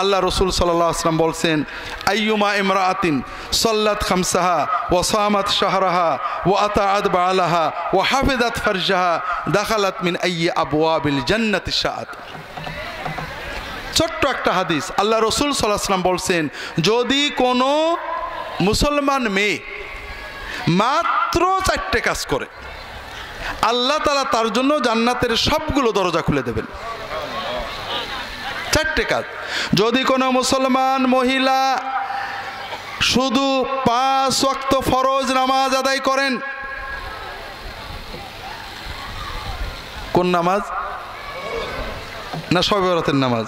আল্লাহ রসুল সাল্লাল্লাহু আলাইহি ওয়াসাল্লাম বলছেন, আইয়ুমা ইমরাআতিন সাল্লাত খামসাহা ওয়া সামাত শাহরাহা ওয়া আতাআত বালাহা ওয়া হাফিজাত ফারজাহা দাখালাত মিন আইয়ি আবওয়াবিল জান্নাতি শাআত। ছোট্ট একটা হাদিস, আল্লাহ রসুল সাল্লাল্লাহু আলাইহি ওয়াসাল্লাম বলছেন, যদি কোনো মুসলমান মেয়ে মাত্র 4টে কাজ করে, আল্লাহ তাআলা তার জন্য জান্নাতের সবগুলো দরজা খুলে দেবেন। 4টে কাজ। যদি কোনো মুসলমান মহিলা শুধু 5 ওয়াক্ত ফরজ নামাজ আদায় করেন, কোন নামাজ? না শবে বরাতের নামাজ।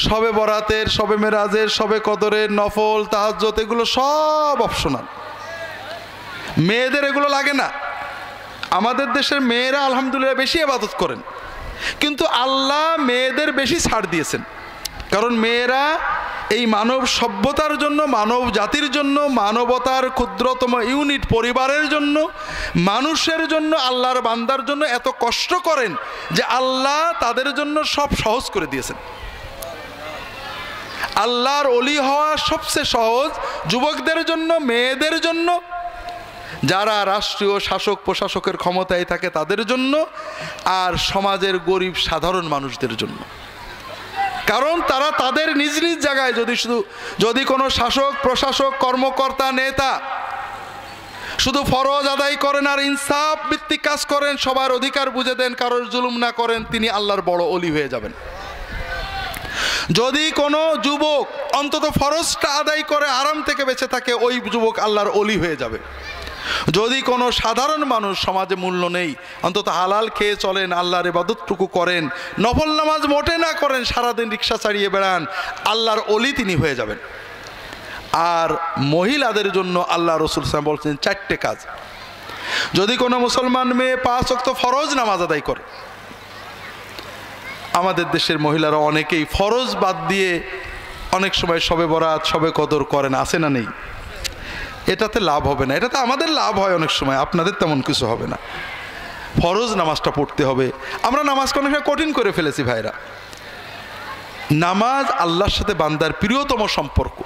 শবে বরাতের, শবে মেরাজের, শবে কদরের, নফল, তাহাজ্জুদ এগুলো সব অপশনাল, মেয়েদের এগুলো লাগে না। আমাদের দেশের মেয়েরা আলহামদুলিল্লাহ বেশি ইবাদত করেন, কিন্তু আল্লাহ মেয়েদের বেশি ছাড় দিয়েছেন। কারণ মেয়েরা এই মানব সভ্যতার জন্য, মানব জাতির জন্য, মানবতার ক্ষুদ্রতম ইউনিট পরিবারের জন্য, মানুষের জন্য, আল্লাহর বান্দার জন্য এত কষ্ট করেন যে আল্লাহ তাদের জন্য সব সহজ করে দিয়েছেন। আল্লাহর ওলি হওয়া সবচেয়ে সহজ যুবকদের জন্য, মেয়েদের জন্য, যারা রাষ্ট্রীয় শাসক প্রশাসকের ক্ষমতায় থাকে তাদের জন্য, আর সমাজের গরিব সাধারণ মানুষদের জন্য। কারণ তারা তাদের নিজ নিজ জায়গায় যদি কোনো শাসক প্রশাসক কর্মকর্তা নেতা শুধু ফরজ আদায় করেন আর ইনসাফ ভিত্তিক কাজ করেন, সবার অধিকার বুঝে দেন, কারোর জুলুম না করেন, তিনি আল্লাহর বড় ওলি হয়ে যাবেন। যদি কোনো যুবক অন্তত ফরজটা আদায় করে আরাম থেকে বেঁচে থাকে, ওই যুবক আল্লাহর ওলি হয়ে যাবে। যদি কোনো সাধারণ মানুষ, সমাজে মূল্য নেই, অন্তত হালাল খেয়ে চলেন, আল্লাহর ইবাদতটুকু করেন, নফল নামাজ মোটে না করেন, সারাদিন রিক্সা চালিয়ে বেড়ান, আল্লাহর ওলি তিনি হয়ে যাবেন। আর মহিলাদের জন্য আল্লাহ রাসূল সাল্লাল্লাহু আলাইহি ওয়াসাল্লাম বলছেন 4টে কাজ। যদি কোনো মুসলমান মেয়ে 5 ওয়াক্ত ফরজ নামাজ আদায় করে, আমাদের দেশের মহিলারা অনেকেই ফরজ বাদ দিয়ে অনেক সময় শবে বরাত, শবে কদর করেন, আছে না নেই? এটাতে লাভ হবে না, এটাতে আমাদের লাভ হয় অনেক সময়, আপনাদের তেমন কিছু হবে না। ফরজ নামাজটা পড়তে হবে। আমরা নামাজকে অনেক সময় কঠিন করে ফেলেছি ভাইরা। নামাজ আল্লাহর সাথে বান্দার প্রিয়তম সম্পর্ক।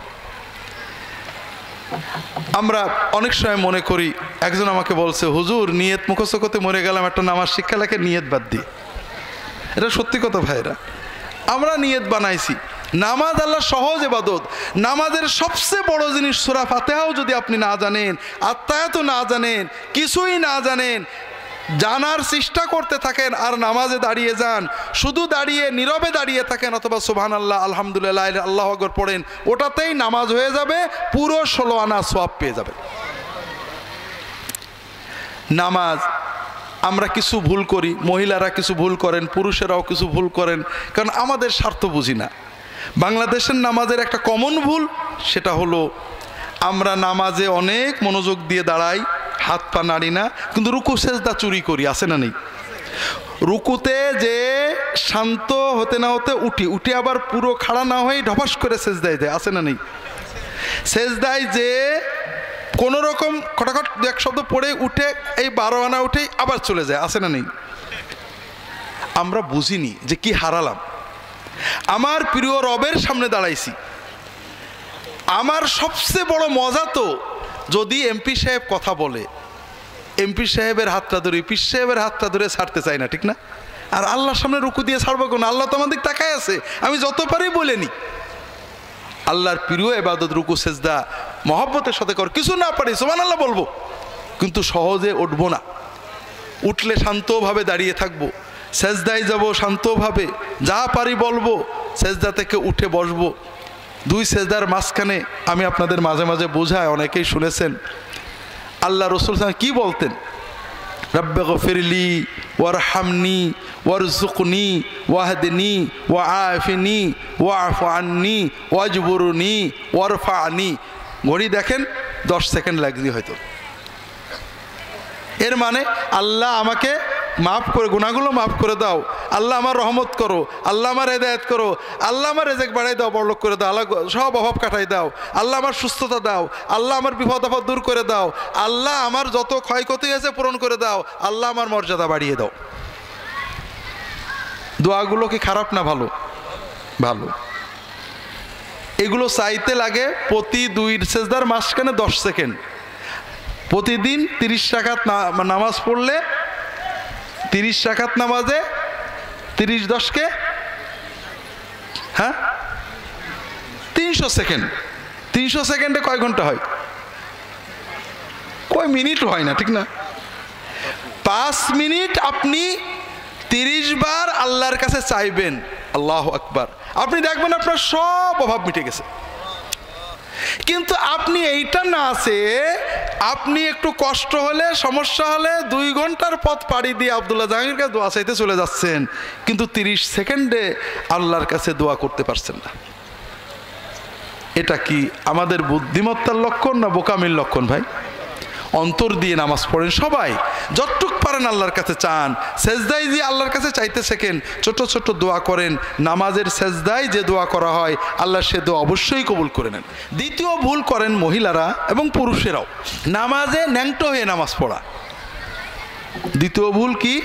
আমরা অনেক সময় মনে করি, একজন আমাকে বলছে, হুজুর নিয়ত মুখস্থ করতে মরে গেলাম, একটা নামাজ শিক্ষা লাগে নিয়ত বাদ দিয়ে। এটা সত্যি কথা ভাইরা, আমরা নিয়ত বানাইছি। নামাজ আল্লাহ সহজ ইবাদত। নামাজের সবচেয়ে বড় জিনিস সূরা ফাতিহাও যদি আপনি না জানেন, আত্তায়াতও না জানেন, কিছুই না জানেন, জানার চেষ্টা করতে থাকেন আর নামাজে দাঁড়িয়ে যান, শুধু দাঁড়িয়ে নীরবে দাঁড়িয়ে থাকেন, অথবা সুবহানাল্লাহ, আলহামদুলিল্লাহ, আল্লাহু আকবার পড়েন, ওটাতেই নামাজ হয়ে যাবে, পুরো 16 আনা সওয়াব পেয়ে যাবেন। নামাজ আমরা কিছু ভুল করি, মহিলারা কিছু ভুল করেন, পুরুষেরাও কিছু ভুল করেন, কারণ আমাদের স্বার্থ বুঝি না। বাংলাদেশের নামাজের একটা কমন ভুল, সেটা হলো আমরা নামাজে অনেক মনোযোগ দিয়ে দাঁড়াই, হাত পা নাড়ি না, কিন্তু রুকু সেজদা চুরি করি, আছে না নেই? রুকুতে যে শান্ত হতে না হতে উঠি আবার পুরো খাড়া না হয়ে ঢপাস করে সেজদায় দেয়, আছে না নেই? সেজদায় যে কোনো রকম খটাখট এক শব্দ পড়ে উঠে এই 12 আনা উঠেই আবার চলে যায়, আছে না নেই? আমরা বুঝিনি যে কি হারালাম। আমার প্রিয় রবের সামনে দাঁড়াইছি। আমার সবচেয়ে বড় মজা তো যদি এমপি সাহেব কথা বলে, এমপি সাহেবের হাতটা ধরে, পীর সাহেবের হাতটা ধরে ছাড়তে চাই না, ঠিক না? আর আল্লাহর সামনে রুকু দিয়ে ছাড়বো কোন? আল্লাহ তো আমার দিকে তাকায় আছে, আমি যত পারি বলে নি। আল্লাহর প্রিয় ইবাদত রুকু সেজদা মহব্বতের সাথে কর, কিছু না পারি সুবহানাল্লাহ বলবো, কিন্তু সহজে উঠবো না। উঠলে শান্তভাবে দাঁড়িয়ে থাকবো, সেজদায় যাব শান্তভাবে, যা পারি বলবো, সেজদা থেকে উঠে বসবো। 2 সেজদার মাঝখানে আমি আপনাদের মাঝে মাঝে বোঝাই, অনেকেই শুনেছেন, আল্লাহ রাসূল কি বলতেন? রব্বে গফিরলি ওয়ারহামনি ওয়ারযুকনি ওয়াহদিনি ওয়াআফিনি ওয়াফু আন্নি ওয়াজবুরনি ওয়ারফানি। ঘড়ি দেখেন 10 সেকেন্ড লাগবে হয়তো। এর মানে আল্লাহ আমাকে মাফ করে, গুনাহগুলো মাফ করে দাও, আল্লাহ আমার রহমত করো, আল্লাহ আমার হেদায়েত করো, আল্লাহ আমার রিজিক বাড়াই দাও, বড়লোক করে দাও, আল্লাহ সব অভাব কাটাই দাও, আল্লাহ আমার সুস্থতা দাও, আল্লাহ আমার বিপদ আপদ দূর করে দাও, আল্লাহ আমার যত ক্ষয়ক্ষতি হয়েছে পূরণ করে দাও, আল্লাহ আমার মর্যাদা বাড়িয়ে দাও। দোয়াগুলো কি খারাপ না ভালো? ভালো। এগুলো চাইতে লাগে প্রতি 2 সেজদার মাঝখানে 10 সেকেন্ড। প্রতিদিন 30 রাকাত নামাজ পড়লে 30 রাকাত নামাজে 30×10 হ্যাঁ 300 সেকেন্ড। 300 সেকেন্ডে কয় ঘন্টা হয়? কয় মিনিট হয় না, ঠিক না? 5 মিনিট আপনি 30 বার আল্লাহর কাছে চাইবেন, আল্লাহু আকবার, আপনি দেখবেন আপনার সব অভাব মিটে গেছে। কিন্তু আপনি এইটা না আছে, আপনি একটু কষ্ট হলে, সমস্যা হলে 2 ঘন্টার পথ পাড়ি দিয়ে আব্দুল্লাহ জাহাঙ্গীর কাছে দোয়া চাইতে চলে যাচ্ছেন, কিন্তু 30 সেকেন্ডে আল্লাহর কাছে দোয়া করতে পারছেন না। এটা কি আমাদের বুদ্ধিমত্তার লক্ষণ না বোকামির লক্ষণ ভাই? অন্তর দিয়ে নামাজ পড়েন, সবাই যতটুক পারেন আল্লাহর কাছে চান। সেজদায় যে আল্লাহর কাছে চাইতে শেখেন, ছোট ছোট দোয়া করেন। নামাজের সেজদায় যে দোয়া করা হয় আল্লাহ সে দোয়া অবশ্যই কবুল করে নেন। দ্বিতীয় ভুল করেন মহিলারা এবং পুরুষেরাও, নামাজে ন্যাংটো হয়ে নামাজ পড়া। দ্বিতীয় ভুল কি?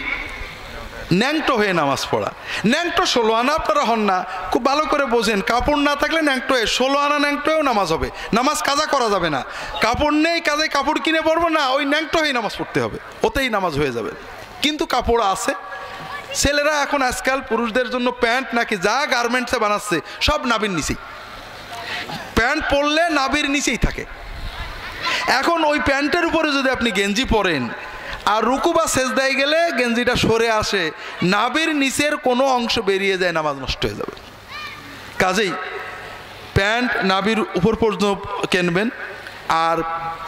ন্যাংটো হয়ে নামাজ পড়া। ন্যাংটো 16 আনা আপনারা হন না, খুব ভালো করে বোঝেন। কাপড় না থাকলে ন্যাংটো হয়ে 16 আনা ন্যাংটো হয়েও নামাজ হবে, নামাজ কাজা করা যাবে না। কাপড় নেই, কাজে কাপড় কিনে পড়বো না, ওই ন্যাংটো হয়ে নামাজ পড়তে হবে, ওতেই নামাজ হয়ে যাবে। কিন্তু কাপড় আছে। ছেলেরা এখন আজকাল পুরুষদের জন্য প্যান্ট নাকি যা গার্মেন্টসে বানাচ্ছে সব নাবির নিচেই, প্যান্ট পরলে নাবির নিচেই থাকে। এখন ওই প্যান্টের উপরে যদি আপনি গেঞ্জি পরেন আর রুকু বা সেজদায় গেলে গেঞ্জিটা সরে আসে, নাবির নিচের কোনো অংশ বেরিয়ে যায়, নামাজ নষ্ট হয়ে যাবে। কাজেই প্যান্ট নাবির উপর পর্যন্ত কিনবেন। আর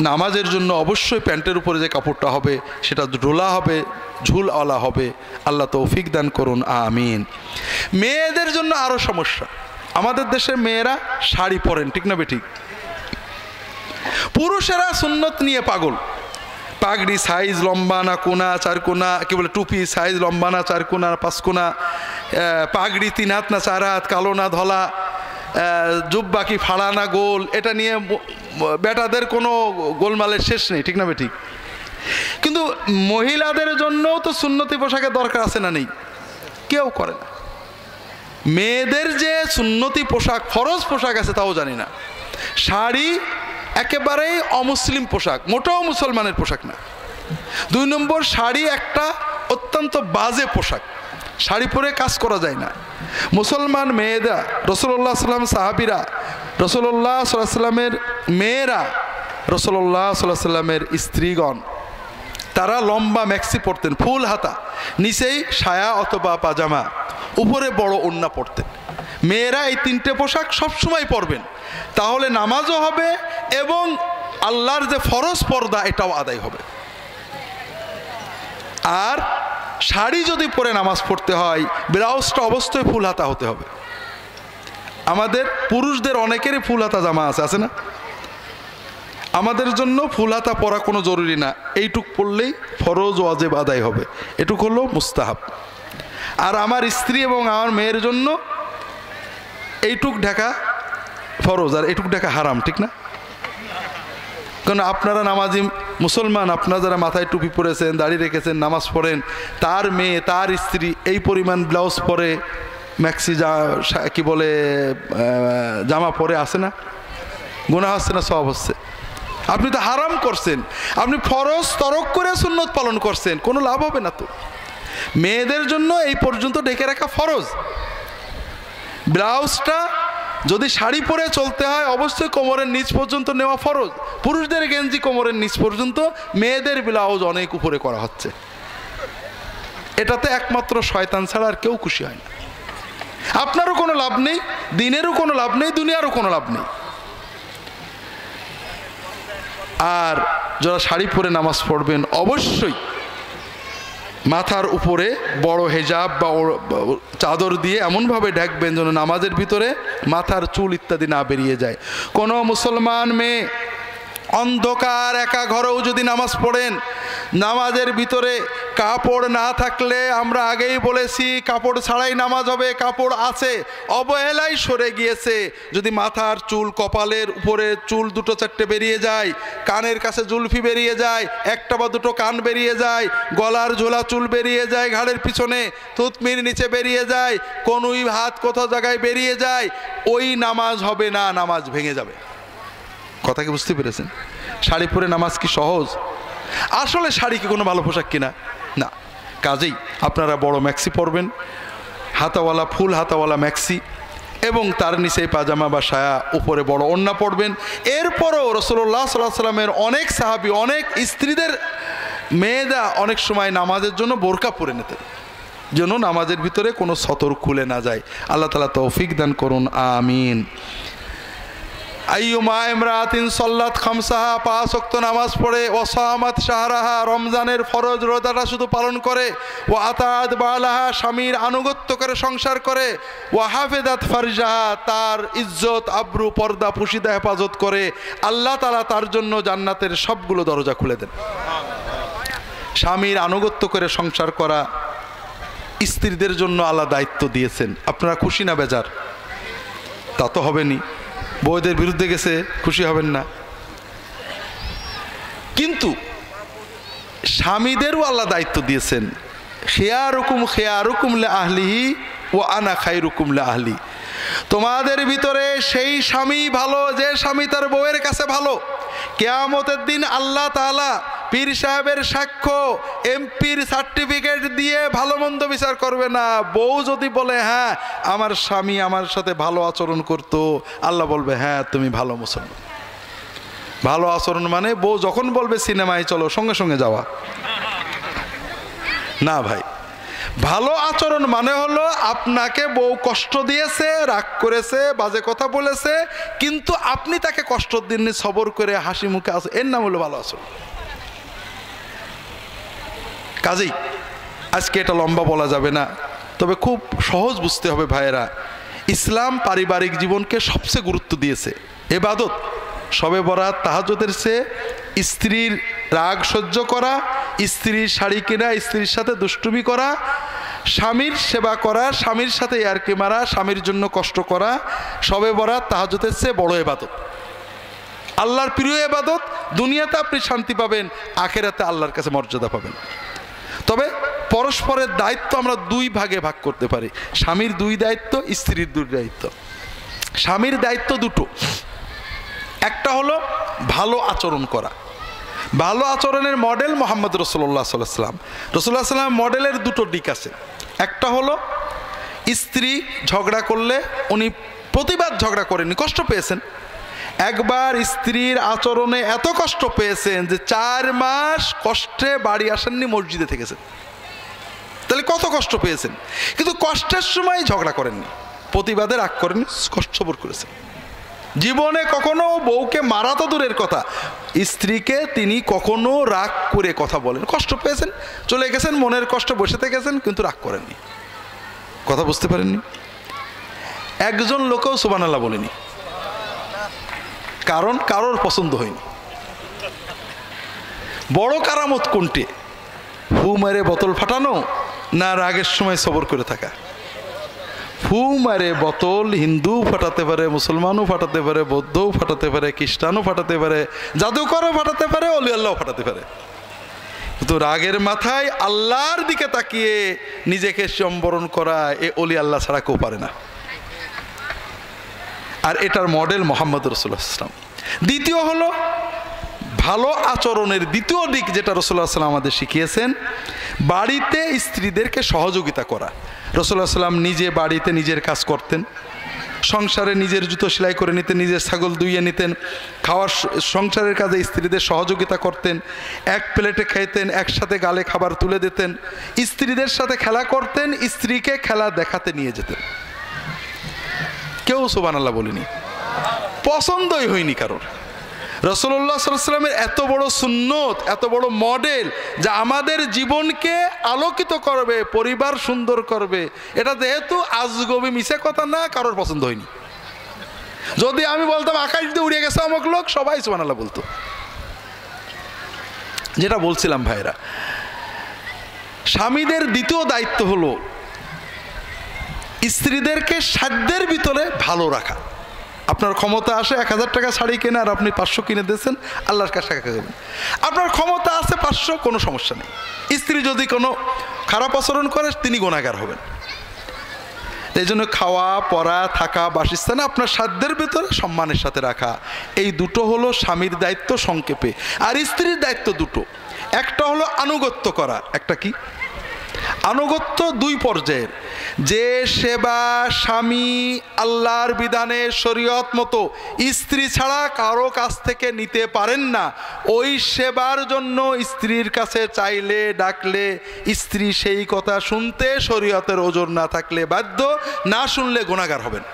নামাজের জন্য অবশ্যই প্যান্টের উপরে যে কাপড়টা হবে সেটা ডোলা হবে, ঝুলওয়ালা হবে। আল্লাহ তৌফিক দান করুন, আমিন। মেয়েদের জন্য আরও সমস্যা। আমাদের দেশের মেয়েরা শাড়ি পরেন, ঠিক না বেঠিক? পুরুষেরা সুন্নত নিয়ে পাগল। পাগড়ি সাইজ লম্বা না কোনা 4 কোনা, কি বলে টুপি সাইজ লম্বা না 4 কোনা 5 কোনা, পাগড়ি 3 হাত না 4 হাত, কালো না ধলা, জুব্বা কি ফাড়া না গোল, এটা নিয়ে বেটাদের কোনো গোলমালের শেষ নেই, ঠিক না বেঠিক? কিন্তু মহিলাদের জন্যও তো সুন্নতি পোশাকের দরকার আছে না নেই? কেউ করে না। মেয়েদের যে সুন্নতি পোশাক, ফরজ পোশাক আছে তাও জানি না। শাড়ি একেবারেই অমুসলিম পোশাক, মোটেও মুসলমানের পোশাক না। 2 নম্বর, শাড়ি একটা অত্যন্ত বাজে পোশাক, শাড়ি পরে কাজ করা যায় না। মুসলমান মেয়েরা, রাসূলুল্লাহ সাল্লাল্লাহু আলাইহি সাহাবীরা, রাসূলুল্লাহ সাল্লাল্লাহু আলাইহি সাল্লামের মেয়েরা, রাসূলুল্লাহ সাল্লাল্লাহু আলাইহি সাল্লামের স্ত্রীগণ, তারা লম্বা ম্যাক্সি পরতেন, ফুল হাতা, নিচেই সায়া অথবা পাজামা, উপরে বড় ওড়না পরতেন। মেয়েরা এই 3টে পোশাক সবসময় পরবেন, তাহলে নামাজও হবে এবং আল্লাহর যে ফরজ পর্দা এটাও আদায় হবে। আর শাড়ি যদি পরে নামাজ পড়তে হয়, ব্লাউজটা অবশ্যই ফুল হাতা হতে হবে। আমাদের পুরুষদের অনেকেরই ফুল হাতা জামা আছে না? আমাদের জন্য ফুল হাতা পরা কোনো জরুরি না, এইটুক পড়লেই ফরজ ওয়াজিব আদায় হবে, এটুক হলো মুস্তাহাব। আর আমার স্ত্রী এবং আমার মেয়ের জন্য এইটুক ঢাকা ফরজ আর এইটুক ঢাকা হারাম, ঠিক না? কারণ আপনারা নামাজি মুসলমান, আপনারা যারা মাথায় টুপি পরেছেন, দাড়ি রেখেছেন, নামাজ পড়েন, তার মেয়ে, তার স্ত্রী এই পরিমাণ ব্লাউজ পরে, ম্যাক্সি কি বলে জামা পরে, আসে না? গুনাহ হচ্ছে না সওয়াব হচ্ছে? আপনি তো হারাম করছেন, আপনি ফরজ তরক করে সুন্নত পালন করছেন, কোনো লাভ হবে না তো। মেয়েদের জন্য এই পর্যন্ত ঢেকে রাখা ফরজ। ব্লাউজটা যদি শাড়ি পরে চলতে হয় অবশ্যই কোমরের নিচ পর্যন্ত নেওয়া ফরজ। পুরুষদের গেঞ্জি কোমরের নিচ পর্যন্ত, মেয়েদের ব্লাউজ অনেক উপরে করা হচ্ছে। এটাতে একমাত্র শয়তান ছাড়া আর কেউ খুশি হয় না। আপনারও কোনো লাভ নেই, দিনেরও কোনো লাভ নেই, দুনিয়ারও কোনো লাভ নেই। আর যারা শাড়ি পরে নামাজ পড়বেন অবশ্যই মাথার উপরে বড় হেজাব বা চাদর দিয়ে এমনভাবে ঢাকবেন যেন নামাজের ভিতরে মাথার চুল ইত্যাদি না বেরিয়ে যায়। কোনো মুসলমান মেয়ে অন্ধকার একা ঘরেও যদি নামাজ পড়েন, নামাজের ভিতরে কাপড় না থাকলে আমরা আগেই বলেছি কাপড় ছাড়াই নামাজ হবে, কাপড় আছে অবহেলায় সরে গিয়েছে, যদি মাথার চুল কপালের উপরে চুল দুটো চারটে বেরিয়ে যায়, কানের কাছে জুলফি বেরিয়ে যায়, একটা বা দুটো কান বেরিয়ে যায়, গলার ঝোলা চুল বেরিয়ে যায়, ঘাড়ের পিছনে থুতনির নিচে বেরিয়ে যায়, কোনোই হাত কোথাও জায়গায় বেরিয়ে যায়, ওই নামাজ হবে না, নামাজ ভেঙে যাবে। কথা কি বুঝতে পেরেছেন? শাড়ি পরে নামাজ কি সহজ? আসলে শাড়ি কি কোনো ভালো পোশাক কিনা? না। কাজেই আপনারা বড় ম্যাক্সি পরবেন, হাতাওয়ালা ফুল হাতাওয়ালা ম্যাক্সি, এবং তার নিচে পাজামা বা সায়া, উপরে বড় ওড়না পরবেন। এরপরও রাসূলুল্লাহ সাল্লাল্লাহু আলাইহি ওয়াসাল্লামের অনেক সাহাবী, অনেক স্ত্রীদের মেয়েরা অনেক সময় নামাজের জন্য বোরকা পরে নিতেন, যেন নামাজের ভিতরে কোনো সতর খুলে না যায়। আল্লাহ তাআলা তৌফিক দান করুন, আমিন। আইয়ুমা ইমরাতিন সাল্লাত খামসাহা, 5 ওয়াক্ত নামাজ পড়ে, ওয়াসামাত শাহরাহা, রমজানের ফরজ রোজাটা শুধু পালন করে, ওয়া আতাআত বালাহা, স্বামীর আনুগত্য করে সংসার করে, ওয়া হাফিজাত ফারজাহা, তার ইজ্জত আবরু পর্দা পুশিদা হেফাজত করে, আল্লাহ তাআলা তার জন্য জান্নাতের সবগুলো দরজা খুলে দেন। স্বামীর আনুগত্য করে সংসার করা স্ত্রীদের জন্য আল্লাহ দায়িত্ব দিয়েছেন। আপনারা খুশি না বেজার? তা তো হবেনি, বউদের বিরুদ্ধে গেছে, খুশি হবেন না। কিন্তু স্বামীদেরও আল্লাহ দায়িত্ব দিয়েছেন, খেয়ারুকুম লি আহলিহি ওয়া আনা খায়রুকুম লি আহলি। তোমাদের ভিতরে সেই স্বামী ভালো যে স্বামী তার বউয়ের কাছে ভালো। কিয়ামতের দিন আল্লাহ তাআলা পীর সাহেবের সাক্ষ্য, এমপির সার্টিফিকেট দিয়ে ভালো মন্দ বিচার করবে না। বউ যদি বলে হ্যাঁ আমার স্বামী আমার সাথে ভালো আচরণ করতো, আল্লাহ বলবে হ্যাঁ তুমি ভালো মুসলমান। ভালো আচরণ মানে বউ যখন বলবে সিনেমায় চলো, সঙ্গে সঙ্গে যাওয়া না ভাই। ভালো আচরণ মানে হলো আপনাকে বউ কষ্ট দিয়েছে, রাগ করেছে, বাজে কথা বলেছে, কিন্তু আপনি তাকে কষ্ট দিননি, সবর করে হাসি মুখে আছে, এর নাম হলো ভালো আচরণ। কাজেই আজকে এটা লম্বা বলা যাবে না, তবে খুব সহজ বুঝতে হবে ভাইয়েরা। ইসলাম পারিবারিক জীবনকে সবচেয়ে গুরুত্ব দিয়েছে। ইবাদত, শবে বরাত, তাহাজ্জুদের চেয়ে স্ত্রীর রাগ সহ্য করা, স্ত্রীর শাড়ি কেনা, স্ত্রীর সাথে দুষ্টুমি করা, স্বামীর সেবা করা, স্বামীর সাথে ইয়ার্কি মারা, স্বামীর জন্য কষ্ট করা, শবে বরাত তাহাজ্জুদের চেয়ে বড় ইবাদত, আল্লাহর প্রিয় ইবাদত। দুনিয়াতে আপনি শান্তি পাবেন, আখিরাতে আল্লাহর কাছে মর্যাদা পাবেন। তবে পরস্পরের দায়িত্ব আমরা 2 ভাগে ভাগ করতে পারি। স্বামীর 2 দায়িত্ব, স্ত্রীর 2 দায়িত্ব। স্বামীর দায়িত্ব 2টো। একটা হলো ভালো আচরণ করা। ভালো আচরণের মডেল মুহাম্মদ রাসূলুল্লাহ সাল্লাল্লাহু আলাইহি ওয়াসাল্লাম। রাসূলুল্লাহ সাল্লাল্লাহু আলাইহি ওয়াসাল্লাম মডেলের 2টো দিক আছে। একটা হলো স্ত্রী ঝগড়া করলে উনি প্রতিবাদ ঝগড়া করেননি, কষ্ট পেয়েছেন। একবার স্ত্রীর আচরণে এত কষ্ট পেয়েছেন যে 4 মাস কষ্টে বাড়ি আসেননি, মসজিদে থেকেছেন। তাহলে কত কষ্ট পেয়েছেন, কিন্তু কষ্টের সময় ঝগড়া করেননি, প্রতিবাদে রাগ করেননি, কষ্ট সবর করেছেন। জীবনে কখনো বউকে মারা তো দূরের কথা, স্ত্রীকে তিনি কখনো রাগ করে কথা বলেন। কষ্ট পেয়েছেন, চলে গেছেন, মনের কষ্ট বসে থেকেছেন, কিন্তু রাগ করেননি। কথা বুঝতে পারেননি? একজন লোকেও সুবহানাল্লাহ বলেনি, কারণ কারোর পছন্দ হয়নি। বড় কারামত কোনটি? ফু মারে বোতল ফাটানো না রাগের সময় সবর করে থাকা? ফু মারে বোতল হিন্দু ফাটাতে পারে, মুসলমানও ফাটাতে পারে, বৌদ্ধও ফাটাতে পারে, খ্রিস্টানও ফাটাতে পারে, জাদুকরও ফাটাতে পারে, অলি আল্লাহও ফাটাতে পারে, কিন্তু রাগের মাথায় আল্লাহর দিকে তাকিয়ে নিজেকে সম্বরণ করা এ অলি আল্লাহ ছাড়া কেউ পারে না। আর এটার মডেল মুহাম্মদ রাসূলুল্লাহ সাল্লাল্লাহু আলাইহি ওয়াসাল্লাম। দ্বিতীয় হলো ভালো আচরণের দ্বিতীয় দিক, যেটা রাসূলুল্লাহ সাল্লাল্লাহু আলাইহি ওয়াসাল্লাম আমাদের শিখিয়েছেন, বাড়িতে স্ত্রীদেরকে সহযোগিতা করা। রাসূলুল্লাহ সাল্লাল্লাহু আলাইহি ওয়াসাল্লাম নিজে বাড়িতে নিজের কাজ করতেন, সংসারে নিজের জুতো সেলাই করে নিতেন, নিজের ছাগল দুইয়ে নিতেন, খাওয়ার সংসারের কাজে স্ত্রীদের সহযোগিতা করতেন, এক প্লেটে খাইতেন, একসাথে গালে খাবার তুলে দিতেন, স্ত্রীদের সাথে খেলা করতেন, স্ত্রীকে খেলা দেখাতে নিয়ে যেতেন। কেউ সুবহানাল্লাহ বলেনি, পছন্দই হয়নি কারোর। রাসূলুল্লাহ সাল্লাল্লাহু আলাইহি ওয়াসাল্লামের এত বড় সুন্নত, এত বড় মডেল, যা আমাদের জীবনকে আলোকিত করবে, পরিবার সুন্দর করবে, এটা যেহেতু আজগবি মিছে কথা না, কারোর পছন্দ হয়নি। যদি আমি বলতাম আকাশ দিয়ে উড়ে গেছে অমুক লোক, সবাই সুবহানাল্লাহ বলতো। যেটা বলছিলাম ভাইরা, স্বামীদের দ্বিতীয় দায়িত্ব হলো স্ত্রীদেরকে সাধ্যের ভিতরে ভালো রাখা। আপনার ক্ষমতা আসে 1000 টাকা শাড়ি কেনে আর আপনি 500 কিনে দিয়েছেন, আল্লাহর কাছে টাকা দেবেন। আপনার ক্ষমতা আছে 500, কোনো সমস্যা নেই। স্ত্রী যদি কোনো খারাপ আচরণ করে তিনি গুনাহগার হবেন। এই জন্য খাওয়া, পরা, থাকা, বাসস্থানে আপনার সাধ্যের ভিতরে সম্মানের সাথে রাখা, এই দুটো হলো স্বামীর দায়িত্ব সংক্ষেপে। আর স্ত্রীর দায়িত্ব দুটো, একটা হলো আনুগত্য করা। একটা কি? আনুগত্য 2 পর্যায়ের। যে সেবা স্বামী আল্লাহর বিধানে শরীয়ত মতো স্ত্রী ছাড়া কারো কাছ থেকে নিতে পারেন না, ওই সেবার জন্য স্ত্রীর কাছে চাইলে ডাকলে স্ত্রী সেই কথা শুনতে শরীয়তের ওজর না থাকলে বাধ্য, না শুনলে গুনাহগার হবেন।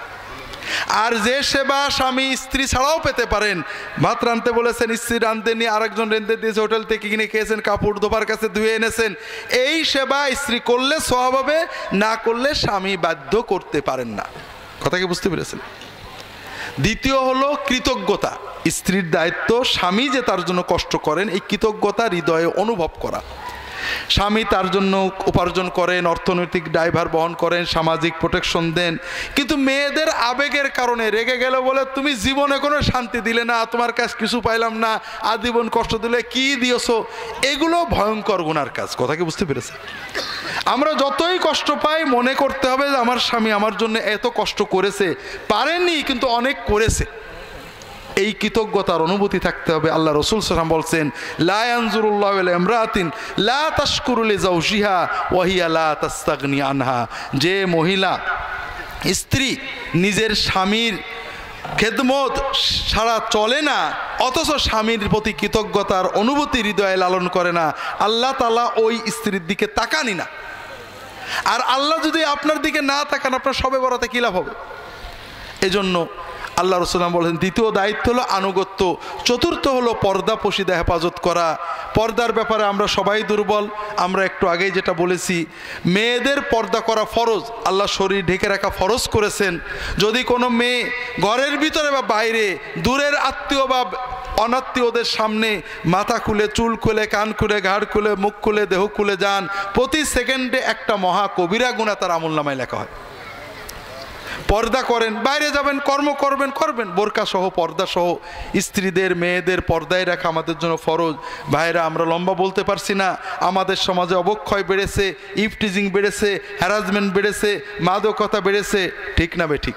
আর যে সেবা স্বামী স্ত্রী ছাড়াও পেতে পারেন, ভাত রাঁধতে বলেছেন, স্ত্রী রাঁধতে নিয়ে আরেকজন রেঁধে দিয়েছে, হোটেল থেকে কিনে খেয়েছেন, কাপড় ধোবার কাছে ধুয়ে এনেছেন, এই সেবা স্ত্রী করলে সওয়াব হবে, না করলে স্বামী বাধ্য করতে পারেন না। কথা কি বুঝতে পেরেছেন? দ্বিতীয় হলো কৃতজ্ঞতা। স্ত্রীর দায়িত্ব স্বামী যে তার জন্য কষ্ট করেন এই কৃতজ্ঞতা হৃদয়ে অনুভব করা। স্বামী তার জন্য উপার্জন করেন, অর্থনৈতিক দায়ভার বহন করেন, সামাজিক প্রোটেকশন দেন, কিন্তু মেয়েদের আবেগের কারণে রেগে গেল বলে তুমি জীবনে কোনো শান্তি দিলে না, তোমার কাছ কিছু পাইলাম না, আজীবন কষ্ট দিলে, কি দিয়েছো, এগুলো ভয়ঙ্কর গুনার কাজ। কথা কি বুঝতে পেরেছে? আমরা যতই কষ্ট পাই মনে করতে হবে যে আমার স্বামী আমার জন্য এত কষ্ট করেছে, পারেনি কিন্তু অনেক করেছে, এই কৃতজ্ঞতার অনুভূতি থাকতে হবে। আল্লাহ রাসূল সাল্লাল্লাহু আলাইহি ওয়াসাল্লাম বলছেন, লা ইয়ানজুরুল্লাহু ইলা ইমরাতিন লা তাশকুরু লিজাওজিহা ওয়া হিয়া লা তাস্তাগনি আনহা। যে মহিলা, স্ত্রী নিজের স্বামীর খেদমত ছাড়া চলে না, অথচ স্বামীর প্রতি কৃতজ্ঞতার অনুভূতি হৃদয়ে লালন করে না, আল্লাহ তাআলা ওই স্ত্রীর দিকে তাকানি না। আর আল্লাহ যদি আপনার দিকে না তাকান, আপনার সবে বরাতে কি লাভ হবে? এজন্য আল্লাহ রাসূল বলেন দ্বিতীয় দায়িত্ব হলো আনুগত্য। চতুর্থ হলো পর্দা পশিদা হেফাজত করা। পর্দার ব্যাপারে আমরা সবাই দুর্বল। আমরা একটু আগেই যেটা বলেছি, মেয়েদের পর্দা করা ফরজ, আল্লাহ শরীর ঢেকে রাখা ফরজ করেছেন। যদি কোনো মেয়ে ঘরের ভিতরে বা বাইরে দূরের আত্মীয় বা অনাত্মীয়দের সামনে মাথা খুলে, চুল খুলে, কান খুলে, ঘাড় খুলে, মুখ খুলে, দেহ খুলে যান, প্রতি সেকেন্ডে একটা মহা কবিরা গুনাহ তার আমলনামায় লেখা হয়। পর্দা করেন, বাইরে যাবেন, কর্ম করবেন, বোরকা সহ, পর্দা সহ। স্ত্রীদের মেয়েদের পর্দায় রাখা আমাদের জন্য ফরজ। ভাইরা, আমরা লম্বা বলতে পারছি না, আমাদের সমাজে অবক্ষয় বেড়েছে, ইফটিজিং বেড়েছে, হ্যারাসমেন্ট বেড়েছে, মাদকতা বেড়েছে, ঠিক না বেঠিক?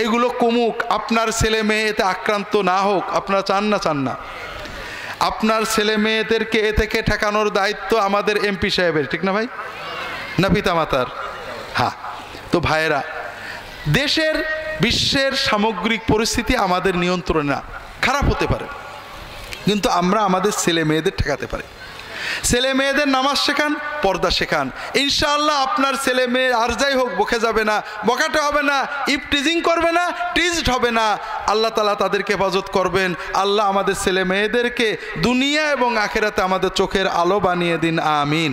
এগুলো কমুক, আপনার ছেলে মেয়ে এতে আক্রান্ত না হোক, আপনারা চান না? আপনার ছেলে মেয়েদেরকে এ থেকে ঠেকানোর দায়িত্ব আমাদের এমপি সাহেবের, ঠিক না ভাই? না পিতামাতার? হ্যাঁ। তো ভাইয়েরা, দেশের বিশ্বের সামগ্রিক পরিস্থিতি আমাদের নিয়ন্ত্রণে না, খারাপ হতে পারে, কিন্তু আমরা আমাদের ছেলে মেয়েদের ঠেকাতে পারি। ছেলে মেয়েদের নামাজ শেখান, পর্দা শেখান, ইনশাআল্লাহ আপনার ছেলে মেয়ে আর যাই হোক বকে যাবে না, বকাটে হবে না, ইফটিজিং করবে না, টিজড হবে না। আল্লাহ তাআলা তাদেরকে হেফাজত করবেন। আল্লাহ আমাদের ছেলে মেয়েদেরকে দুনিয়া এবং আখিরাতে আমাদের চোখের আলো বানিয়ে দিন, আমিন।